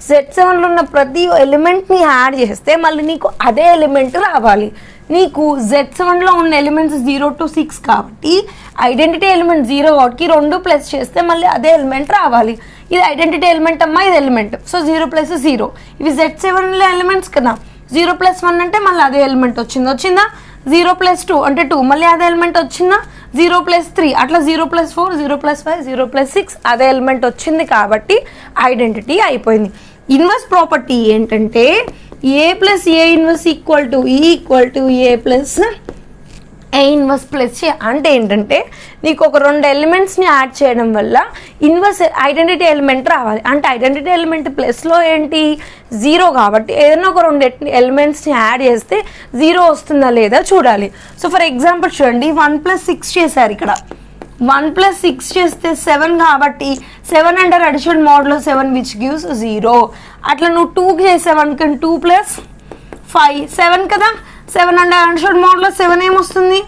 Z7లో ఉన్న ప్రతి ఎలిమెంట్ని యాడ్ చేస్తే మళ్ళీ నీకు అదే ఎలిమెంట్ రావాలి. నీకు Z7లో ఉన్న ఎలిమెంట్స్ 0 to 6 కాబట్టి ఐడెంటిటీ ఎలిమెంట్ 0 కాబట్టి 2 ప్లస్ చేస్తే మళ్ళీ అదే ఎలిమెంట్ రావాలి. ఇది ఐడెంటిటీ ఎలిమెంట్ అమ్మా, ఇది ఎలిమెంట్. సో 0 plus 0 ఇవి Z7లో ఎలిమెంట్స్ కదా. 0 plus 1 అంటే మళ్ళీ అదే ఎలిమెంట్ వచ్చిందా. 0 plus 2 అంటే 2 మళ్ళీ అదే ఎలిమెంట్ వచ్చిందా. 0 plus 3 అట్లా 0 plus 4, 0 plus 5, 0 plus 6 అదే ఎలిమెంట్ వచ్చింది కాబట్టి ఐడెంటిటీ అయిపోయింది. ఇన్వర్స్ ప్రాపర్టీ ఏంటంటే a plus a inverse equal to a plus a inverse plus అంటే ఏంటంటే నీకు ఒక 2 ఎలిమెంట్స్ని యాడ్ చేయడం వల్ల ఇన్వర్స్ ఐడెంటిటీ ఎలిమెంట్ రావాలి. అంటే ఐడెంటిటీ ఎలిమెంట్ ప్లస్లో ఏంటి 0 కాబట్టి ఏదైనా ఒక 2 ఎలిమెంట్స్ని యాడ్ చేస్తే 0 వస్తుందా లేదా చూడాలి. సో ఫర్ ఎగ్జాంపుల్ చూడండి, 1 plus 6 చేశారు ఇక్కడ. 1 plus 6 చేస్తే 7 కాబట్టి 7 అండర్ అడిషన్ మోడ్లో 7 విచ్ గివ్స్ 0. అట్లా నువ్వు 2 చేసావు అనుకోండి, 2 plus 5 7 కదా. 7 అండర్ అడిషన్ మోడ్లో 7 ఏమొస్తుంది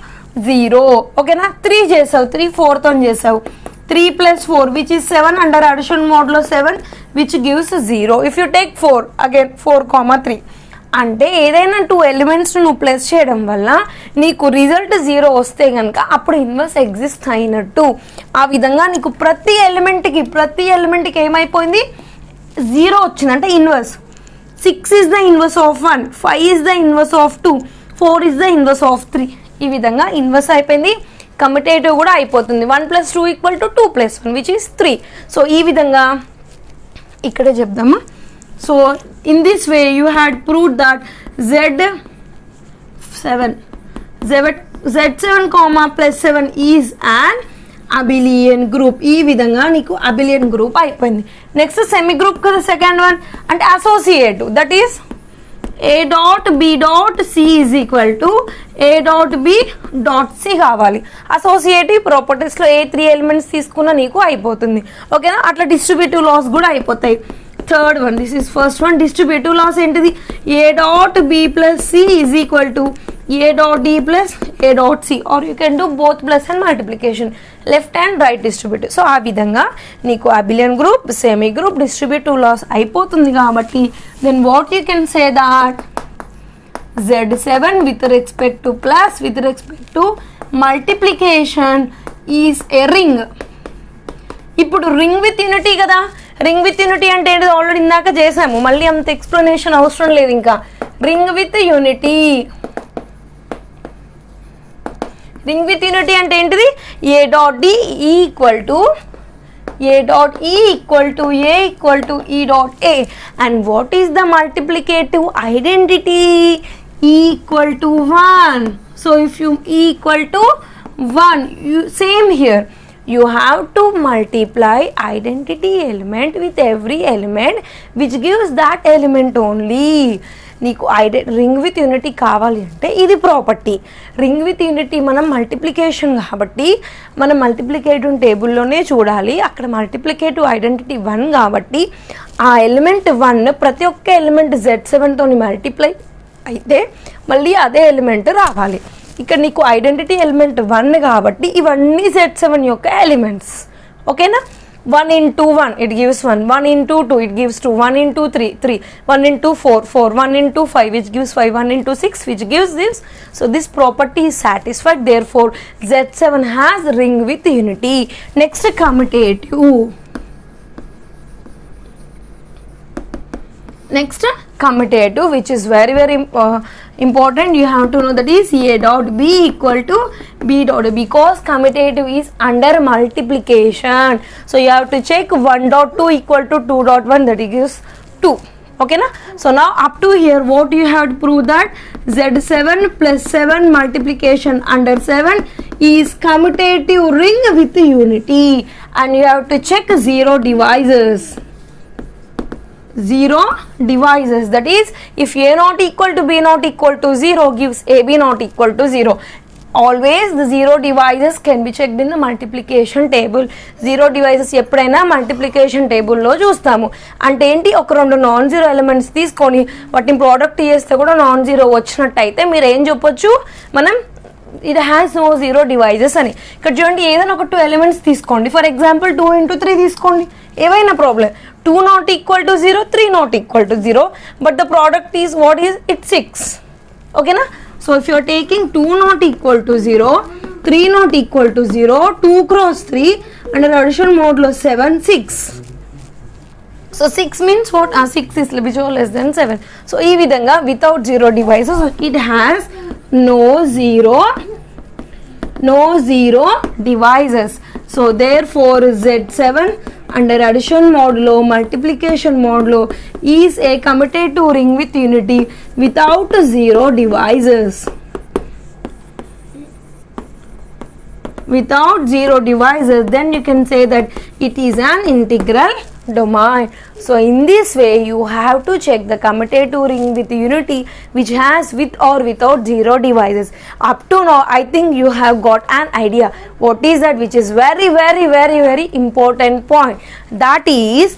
0. ఓకేనా. 3 చేసావు, 3 4తో చేసావు. 3 plus 4 which is 7 under addition మోడ్లో 7 which gives 0. if you take 4 again 4, 3 అంటే ఏదైనా 2 ఎలిమెంట్స్ నువ్వు ప్లస్ చేయడం వల్ల నీకు రిజల్ట్ 0 వస్తే కనుక అప్పుడు ఇన్వర్స్ ఎగ్జిస్ట్ అయినట్టు. ఆ విధంగా నీకు ప్రతి ఎలిమెంట్కి ఏమైపోయింది 0 వచ్చింది అంటే inverse. 6 is the inverse of 1, 5 is the inverse of 2, 4 is the inverse of 3. ఈ విధంగా ఇన్వర్స్ అయిపోయింది, కమ్యుటేటివ్ కూడా అయిపోతుంది. 1 plus 2 equal to 2 plus 1 which is 3. So ఈ విధంగా ఇక్కడే చెప్దామా. So in this way you had proved that Z7 plus 7 is an abelian group. ఈ విధంగా నీకు అబిలియన్ గ్రూప్ అయిపోయింది. నెక్స్ట్ సెమీ గ్రూప్ కదా సెకండ్ వన్, అంటే associative, that is a dot b dot c is equal to a dot b dot c కావాలి. Associative ప్రాపర్టీస్లో ఏ 3 elements తీసుకున్నా నీకు అయిపోతుంది. ఓకేనా. అట్లా డిస్ట్రిబ్యూటివ్ లాస్ కూడా అయిపోతాయి. Third one, this is first one. Distributive loss ఏంటిది, a dot b plus c is equal to a dot d plus a dot c, or you can do both plus and multiplication, left and right distributive. So ఆ విధంగా నీకు abelian group, semi group, distributive laws అయిపోతుంది. కాబట్టి then what you can say that Z7 with respect to plus with respect to multiplication is a ring. ఇప్పుడు ring with unity కదా, ring with unity అంటే ఏంటిది already ఇందాక చేసాము, మళ్ళీ అంత ఎక్స్ప్లెనేషన్ అవసరం లేదు. ఇంకా ring with unity, ring with unity అంటే ఏంటిది, A dot D equal to A dot E equal to A equal to E dot A. And what is the multiplicative identity? E equal to 1. So if you E equal to 1, you same here. You have to multiply identity element with every element which gives that element only. నీకు ring with unity కావాలి అంటే ఇది property. Ring with unity మనం multiplication కాబట్టి మనం multiplicative టేబుల్లోనే చూడాలి. అక్కడ multiplicative identity 1 కాబట్టి ఆ ఎలిమెంట్ 1 ప్రతి ఒక్క ఎలిమెంట్ Z7తో మల్టిప్లై అయితే మళ్ళీ అదే ఎలిమెంట్ రావాలి. ఇక్కడ నీకు ఐడెంటిటీ ఎలిమెంట్ 1 కాబట్టి ఇవన్నీ Z7 యొక్క ఎలిమెంట్స్. ఓకేనా? 1 into 1 it gives 1, 1 into 2 it gives 2, 1 into 3 3, 1 into 4 4, 1 into 5 which gives 5, 1 into 6 which gives this. So this property is satisfied, therefore Z7 has ring with unity. Next, commutative. Next, commutative, which is very important. You have to know that is A dot B equal to B dot A, because commutative is under multiplication. So you have to check 1 dot 2 equal to 2 dot 1, that gives 2. Okay na? So now up to here what you have to prove that Z7 plus 7 multiplication under 7 is commutative ring with unity, and you have to check 0 divisors. 0 divisors, that is if A not equal to B not equal to 0 gives AB not equal to 0. Always the 0 divisors can be checked in the multiplication table. 0 divisors ఎప్పుడైనా multiplication టేబుల్లో చూస్తాము. అంటే ఏంటి, ఒక రెండు non zero elements తీసుకొని వాటిని product చేస్తే కూడా నాన్ జీరో వచ్చినట్టయితే మీరు ఏం చెప్పొచ్చు, మనం it has no 0 divisors అని. ఇక్కడ చూడండి, ఏదైనా ఒక 2 ఎలిమెంట్స్ తీసుకోండి. ఫర్ ఎగ్జాంపుల్ 2 into 3 తీసుకోండి, ఏవైనా problem. 2 not equal to 0, 3 not equal to 0, but the product is what is it, 6. Okay na? So if you are taking 2 not equal to 0, 3 not equal to 0, 2 cross 3 under addition modulo 7, 6. So 6 means what? 6 is less than 7. So ee vidhanga without 0 divisors it has no zero divisors. So therefore Z7 under addition modulo multiplication modulo is a commutative ring with unity without 0 divisors. Without 0 divisors, then you can say that it is an integral domain. So in this way you have to check the commutative ring with unity which has with or without 0 divisors. Up to now I think you have got an idea what is that, which is very important point, that is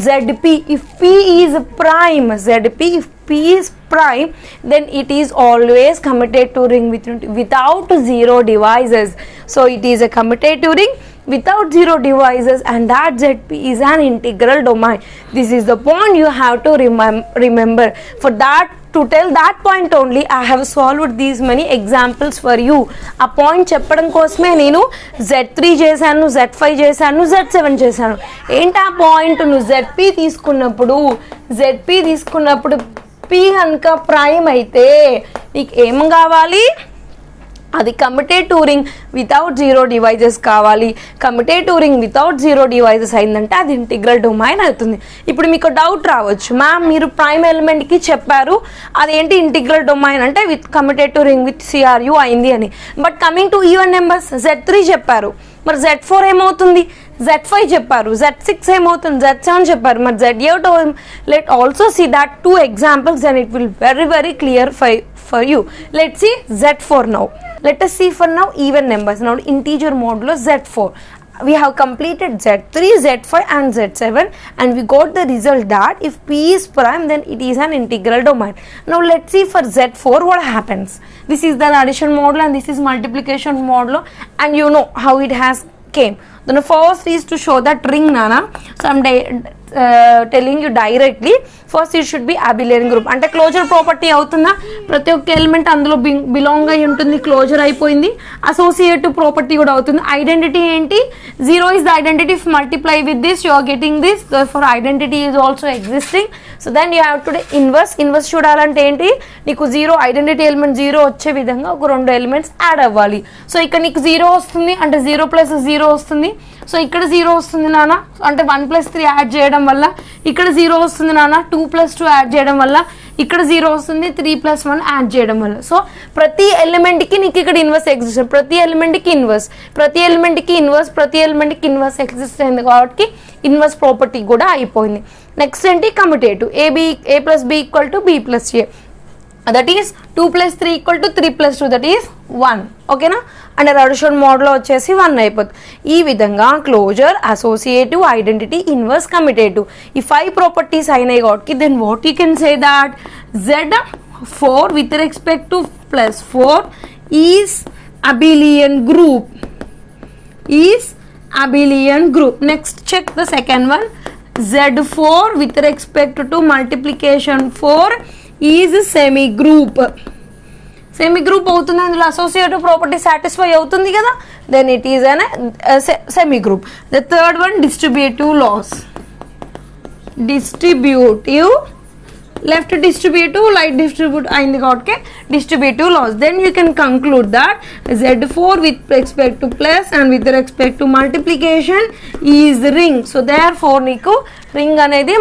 ZP. If P is prime, ZP if P is prime, then it is always commutative ring with unity without 0 divisors. So it is a commutative ring without 0 divisors, and that ZP is an integral domain. This is the point you have to remember. For that, to tell that point only, I have solved these many examples for you. A point చెప్పడం కోసమే నేను Z3 చేశాను, Z5 చేశాను, Z7 చేశాను. ఏంటి ఆ point, నువ్వు ZP తీసుకున్నప్పుడు P కనుక ప్రైమ్ అయితే నీకు ఏం కావాలి, అది కమ్యుటేటివ్ రింగ్ వితౌట్ 0 డివైజెస్ కావాలి. కమ్యుటేటివ్ రింగ్ వితౌట్ 0 డివైజెస్ అయిందంటే అది ఇంటిగ్రల్ డొమైన్ అవుతుంది. ఇప్పుడు మీకు డౌట్ రావచ్చు, మ్యామ్ మీరు ప్రైమ్ ఎలిమెంట్కి చెప్పారు అదేంటి ఇంటిగ్రల్ డొమైన్ అంటే విత్ కమ్యుటేటివ్ రింగ్ విత్ సిఆర్యు అయింది అని. But coming to even numbers Z3 చెప్పారు, మరి Z4 ఏమవుతుంది, Z5 చెప్పారు, Z6 ఏమవుతుంది, Z7 చెప్పారు, మరి Z8. Let also see that 2 examples and it will very clear for you. Let's see Z4 now. Let us see for now even numbers. Now integer modulo Z4. We have completed Z3, Z5 and Z7 and we got the result that if P is prime then it is an integral domain. Now let's see for Z4 what happens. This is the addition modulo and this is multiplication modulo, and you know how it has came. Then first is to show that ring nana. Telling you directly first it should be abelian group. అంటే closure property అవుతుందా, ప్రతి ఒక్క element అందులో belong అయి ఉంటుంది, closure అయిపోయింది. Associative property కూడా అవుతుంది. ఐడెంటిటీ ఏంటి, 0 is the identity. If multiply with this you are getting this, therefore identity is also existing. So then you have to inverse చూడాలంటే ఏంటి, నీకు 0 ఐడెంటిటీ ఎలిమెంట్ 0 వచ్చే విధంగా ఒక 2 ఎలిమెంట్స్ యాడ్ అవ్వాలి. సో ఇక్కడ నీకు 0 వస్తుంది అంటే 0 + 0 వస్తుంది. సో ఇక్కడ 0 వస్తుంది నాన్న అంటే 1 + 3 యాడ్ చేయడం వల్ల, ఇక్కడ 0 వస్తుంది నాన్న 2 + 2 యాడ్ చేయడం వల్ల, ఇక్కడ 0 వస్తుంది 3 + 1 యాడ్ చేయడం వల్ల. సో ప్రతి ఎలిమెంట్కి నీకు ఇక్కడ ఇన్వర్స్ ఎగ్జిస్ట్, ప్రతి ఎలిమెంట్కి ఇన్వర్స్, ప్రతి ఎలిమెంట్కి ఇన్వర్స్, ప్రతి ఎలిమెంట్కి ఇన్వర్స్ ఎగ్జిస్ట్ అయింది కాబట్టి ఇన్వర్స్ ప్రాపర్టీ కూడా అయిపోయింది. నెక్స్ట్ ఏంటి, commutative. a + b = b + a, that is 2 + 3 = 3 + 2, that is 1. ఓకేనా, అండ్ అడిషన్ మోడ్లో వచ్చేసి 1 అయిపోతుంది. ఈ విధంగా closure, associative, identity, inverse, commutative ఈ 5 ప్రాపర్టీస్ అయినాయి కాబట్టి then what you can say that Z4 with respect to +4 is abelian group, is abelian group. Next check the second one. Z4 with respect to multiplication 4 is semi group. Semi group అవుతుంది, అందులో associative property satisfy అవుతుంది కదా, then it is an semi group. The third one, distributive laws. Distributive, left distributive, right distribute అయింది కాబట్టి distributive laws. Then you can conclude that Z4 with respect to plus and with respect to multiplication is ring. So therefore నీకు ring అనేది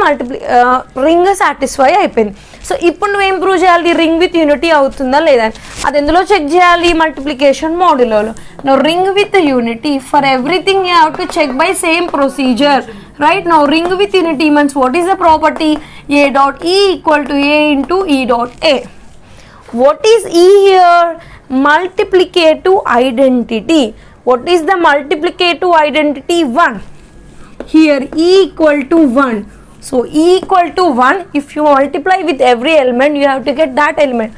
ring satisfy అయిపోయింది. So ఇప్పుడు నువ్వు ఏం prove చేయాలి, ring with unity అవుతుందా లేదా, అది ఎందులో చెక్ చేయాలి, మల్టిప్లికేషన్ మోడ్యులోలో. No ring with unity, for everything you have to check by same procedure, right? Now ring with unity means what is the property, a dot e equal to a into e dot a. What is e here, multiplicative identity. What is the multiplicative identity, 1. Here e equal to 1. So e equal to 1, if you multiply with every element you have to get that element.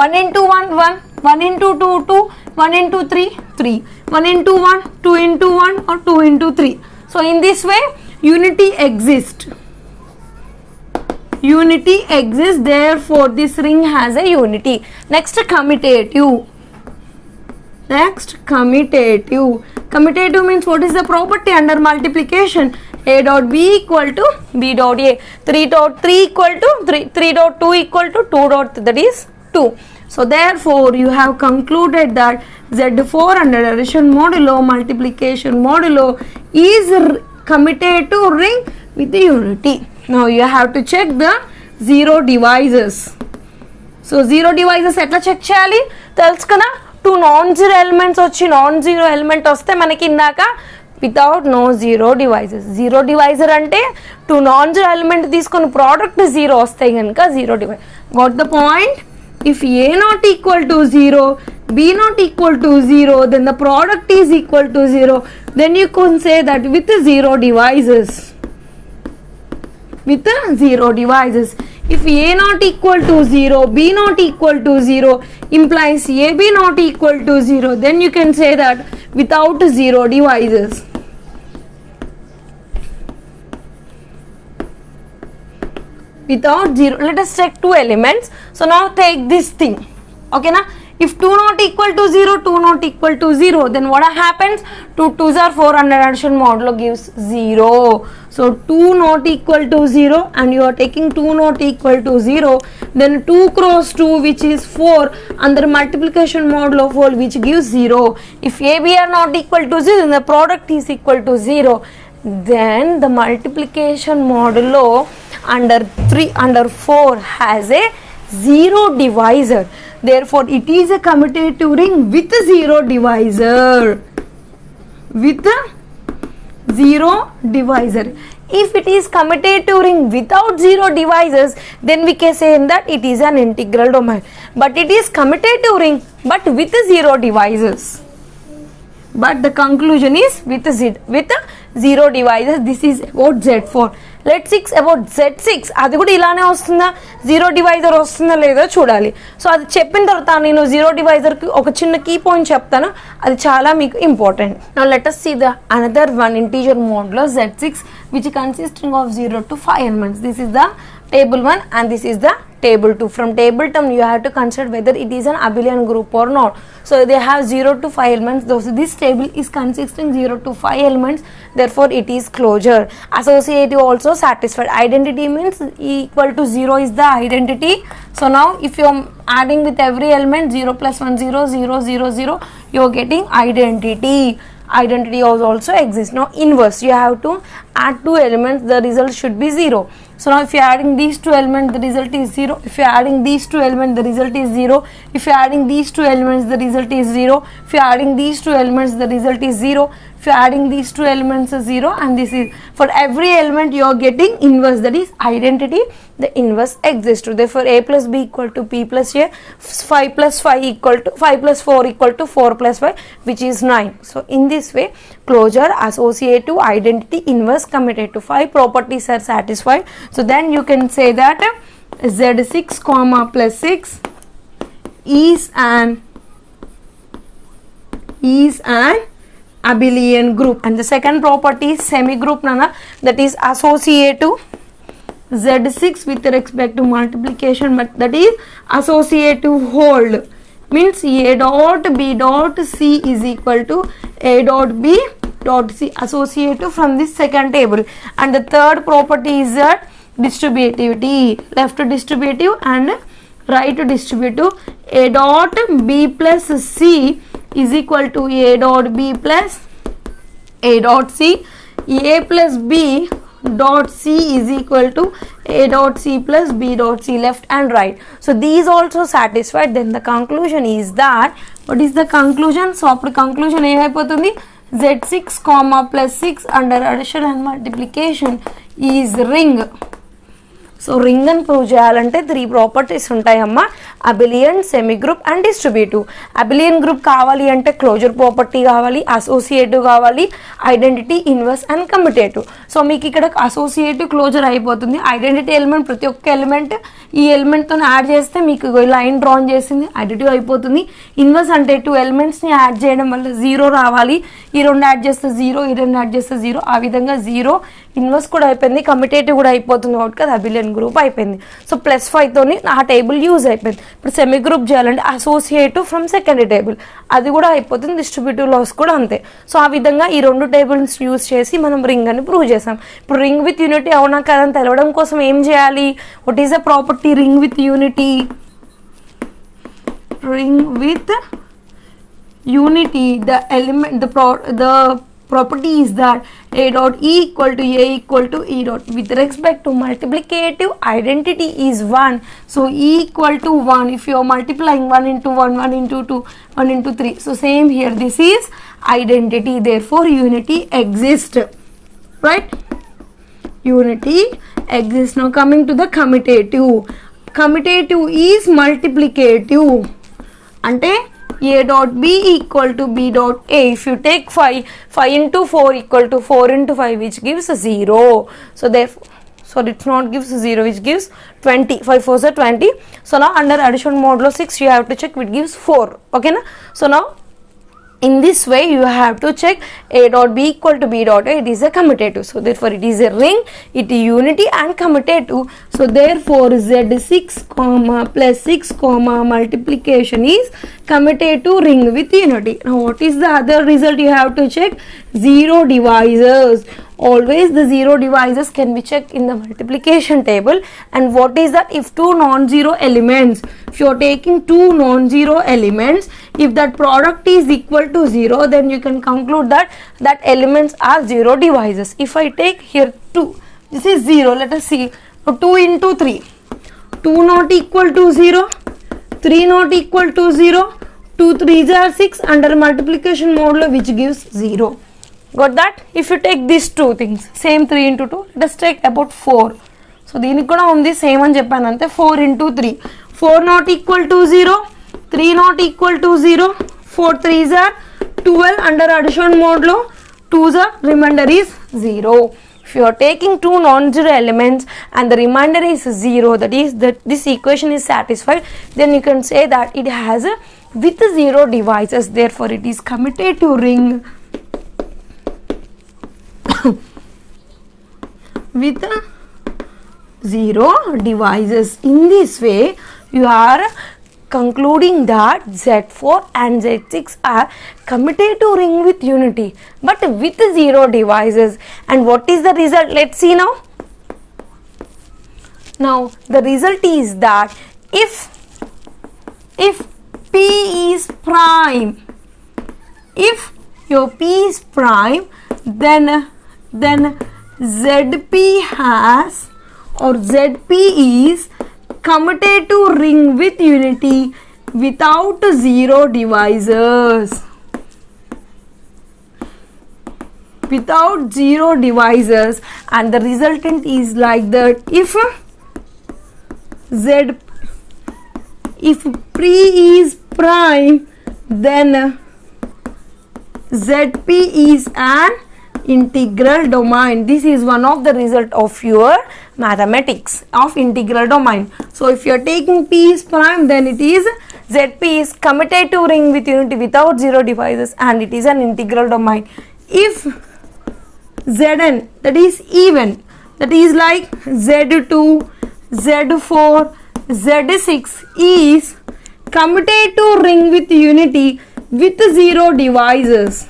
1 into 1 1, 1 into 2 2, 1 into 3 3, 1 into 1 2 into 1 or 2 into 3. So in this way unity exists, therefore this ring has a unity. Next, commutative. Commutative means what is the property under multiplication, a dot b equal to b dot a, 3 dot 3 equal to 3 dot 2 equal to 2 dot, that is 2. So therefore you have concluded that Z4 under addition modulo, multiplication modulo is commutative ring with the unity. Now you have to check the zero divisors. So zero divisors ఎట్లా check చేయాలి తెలుసు కదా, 2 non zero elements వచ్చి non zero element వస్తే మనకి ఇందాక without no zero divisors. Zero divisor అంటే 2 non zero element తీసుకొని ప్రోడక్ట్ 0 వస్తాయి కనుక zero divisor. Got the point? If a not equal to 0, b not equal to 0, then the product is equal to 0. Then you can say that with 0 divisors. If a not equal to 0, b not equal to 0 implies ab not equal to 0. Then you can say that without 0 divisors. Without 0, let us check 2 elements. So now take this thing, okay na. If 2 not equal to 0, 2 not equal to 0, then what happens, 2 2s are 4 under addition modulo gives 0. So 2 not equal to 0 and you are taking 2 not equal to 0, then 2 cross 2 which is 4 under multiplication modulo 4 which gives 0. If a b are not equal to 0, then the product is equal to 0. Then the multiplication modulo under 4 has a 0 divisor. Therefore it is a commutative ring with a 0 divisor. If it is commutative ring without 0 divisors, then we can say that it is an integral domain. But it is commutative ring but with 0 divisors. but the conclusion is with zero divisors. This is about Z4. Let's 6 about Z6 అది కూడా ఇలానే వస్తుందా, zero divisor వస్తుందా లేదో చూడాలి. So అది చెప్పిన తర్వాత నేను జీరో డివైజర్కి ఒక చిన్న కీ పాయింట్ చెప్తాను, అది చాలా మీకు important. Now let us see the another one integer modulo Z6 which consisting of 0 to 5 elements. This is the table 1 and this is the table 2. From table term you have to consider whether it is an abelian group or not. So they have 0 to 5 elements. This table is consisting 0 to 5 elements, therefore it is closure. Associative also satisfied. Identity means equal to 0 is the identity. So now if you are adding with every element 0 plus 1 0 0 0 0, you are getting identity. Identity also exists. Now inverse, you have to add two elements, the result should be 0. So now if you are adding these two elements, the result is 0. If you are adding these two elements, the result is 0. If you are adding these two elements, the result is 0. If you are adding these two elements, the result is 0. If you are adding these two elements is 0, and this is for every element you are getting inverse, that is identity, the inverse exists. Therefore a plus b equal to p plus a, 5 plus 5 equal to 5 plus 4 equal to 4 plus 5, which is 9. So in this way closure, associative, identity, inverse, commutative, 5 properties are satisfied. So then you can say that Z6 comma plus 6 is an abelian group. And the second property is semi group, nana, that is associative Z6 with respect to multiplication, but that is associative hold, means a dot b dot c is equal to a dot b dot c, associative from this second table. And the third property is that distributivity, left distributive and right distributive. A dot b plus c is equal to a dot b plus a dot c. A plus b dot c is equal to a dot c plus b dot c, left and right. So these also satisfied. Then the conclusion is that, what is the conclusion? So after conclusion ఏమైపోతుంది, Z6 comma plus 6 under addition and multiplication is ring. So ring అని prove చేయాలంటే 3 properties ఉంటాయమ్మా, abelian, semi group and distributive. Abelian group కావాలి అంటే closure property కావాలి, associative కావాలి, identity, inverse and commutative. So మీకు ఇక్కడ అసోసియేటివ్ క్లోజర్ అయిపోతుంది. ఐడెంటిటీ ఎలిమెంట్ ప్రతి ఒక్క ఎలిమెంట్ ఈ ఎలిమెంట్తో యాడ్ చేస్తే మీకు లైన్ డ్రాన్ చేసింది ఐడెంటిటీ అయిపోతుంది. ఇన్వర్స్ అంటే 2 ఎలిమెంట్స్ని యాడ్ చేయడం వల్ల 0 రావాలి, ఈ 2 యాడ్ చేస్తే 0, ఈ 2 యాడ్ చేస్తే 0, ఆ విధంగా 0. ఇన్వర్స్ కూడా అయిపోయింది, కమ్యుటేటివ్ కూడా అయిపోతుంది కాబట్టి అది అబిలియన్ గ్రూప్ అయిపోయింది. సో +5 తోని ఆ టేబుల్ యూజ్ అయిపోయింది. ఇప్పుడు సెమీ గ్రూప్ చేయాలంటే అసోసియేటివ్ ఫ్రమ్ సెకండ్ టేబుల్, అది కూడా అయిపోతుంది. డిస్ట్రిబ్యూటివ్ లాస్ కూడా అంతే. సో ఆ విధంగా ఈ 2 టేబుల్స్ యూజ్ చేసి మనం రింగ్ అని ప్రూవ్ చేసాం. ఇప్పుడు రింగ్ విత్ యూనిటీ అవునా కదని తెలవడం కోసం ఏం చేయాలి, what is the property ring with unity? Ring with unity, the element, the property is that a dot e equal to a equal to e dot. With respect to multiplicative, identity is 1. So e equal to 1. If you are multiplying 1 into 1, 1 into 2, 1 into 3. So same here, this is identity. Therefore unity exists. Right? Unity exists. Now coming to the commutative. Commutative is multiplicative. Ante a dot b equal to b dot a. If you take 5 into 4 equal to 4 into 5, which gives 0. So therefore, so it not gives 0, which gives 20. 5 4s are 20. So now under addition modulo 6 you have to check which gives 4. Okay na? So now in this way you have to check a dot b equal to b dot a, it is a commutative. So therefore it is a ring, it is unity and commutative. So therefore Z6 comma plus 6 comma multiplication is commutative ring with unity. Now what is the other result you have to check? 0 divisors. Always the 0 divisors can be checked in the multiplication table. And what is that? If 2 non-zero elements, if you are taking 2 non-zero elements, if that product is equal to 0, then you can conclude that elements are 0 divisors. If I take here 2, this is 0, let us see. Now 2 into 3, 2 not equal to 0, 3 not equal to 0, 2 3s are 6 under multiplication modulo, which gives 0. Got that? If you take these two things, same 3 into 2, let us take about 4. So దీనికి కూడా ఉంది same అని చెప్పాను అంతే. 4 into 3, 4 not equal to 0, 3 not equal to 0, 4 3s are 12 under addition mode lo 2's remainder is 0. If you are taking two non-zero elements and the remainder is 0, that is that this equation is satisfied, then you can say that it has a with 0 divisors, therefore it is commutative ring with 0 divisors. In this way you are concluding that Z4 and Z6 are commutative ring with unity but with 0 divisors. And what is the result? Let's see now. Now the result is that if P is prime, if your P is prime, then ZP has or ZP is commutative ring with unity without 0 divisors. Without 0 divisors, and the resultant is like that. If P is prime, then ZP is an integral domain. This is one of the result of your mathematics of integral domain. So if you are taking P is prime, then it is ZP is commutative ring with unity without 0 divisors and it is an integral domain. If Zn, that is even, that is like Z2, Z4, Z6 is commutative ring with unity with 0 divisors.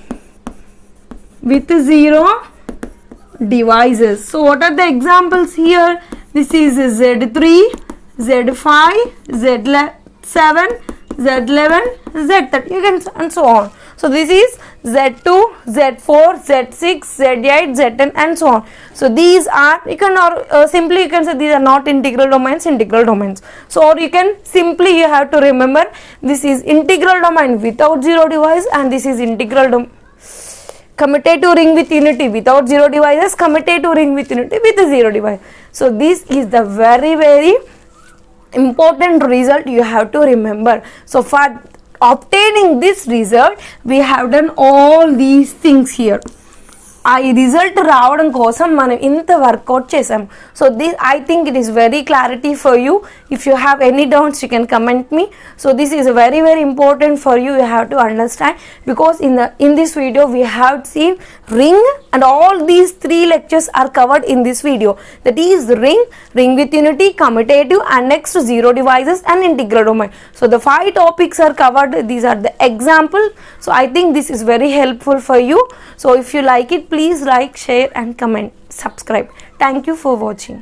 With 0 divisors. So what are the examples here? This is Z3, Z5, Z7, Z11, Z30, you can, and so on. So this is Z2, Z4, Z6, Z8, Z10 and so on. So these are, you can simply you can say these are not integral domains, integral domains. So or you can simply you have to remember this is integral domain without 0 divisors and this is integral domain commutative ring with unity without 0 divisors, commutative ring with unity with 0 divisor. So this is the very important result you have to remember. So for obtaining this result we have done all these things here. ఈ result రావడం కోసం మనం ఇంత work out చేసాం. So this I think it is very clarity for you. If you have any doubts you can comment me. So this is very important for you. You have to understand because in this video we have seen ring and all these 3 lectures are covered in this video. That is ring with unity, commutative and next 0 divisors and integral domain. So the 5 topics are covered. These are the example. So I think this is very helpful for you. So if you like it, please like, share and comment, subscribe. Thank you for watching.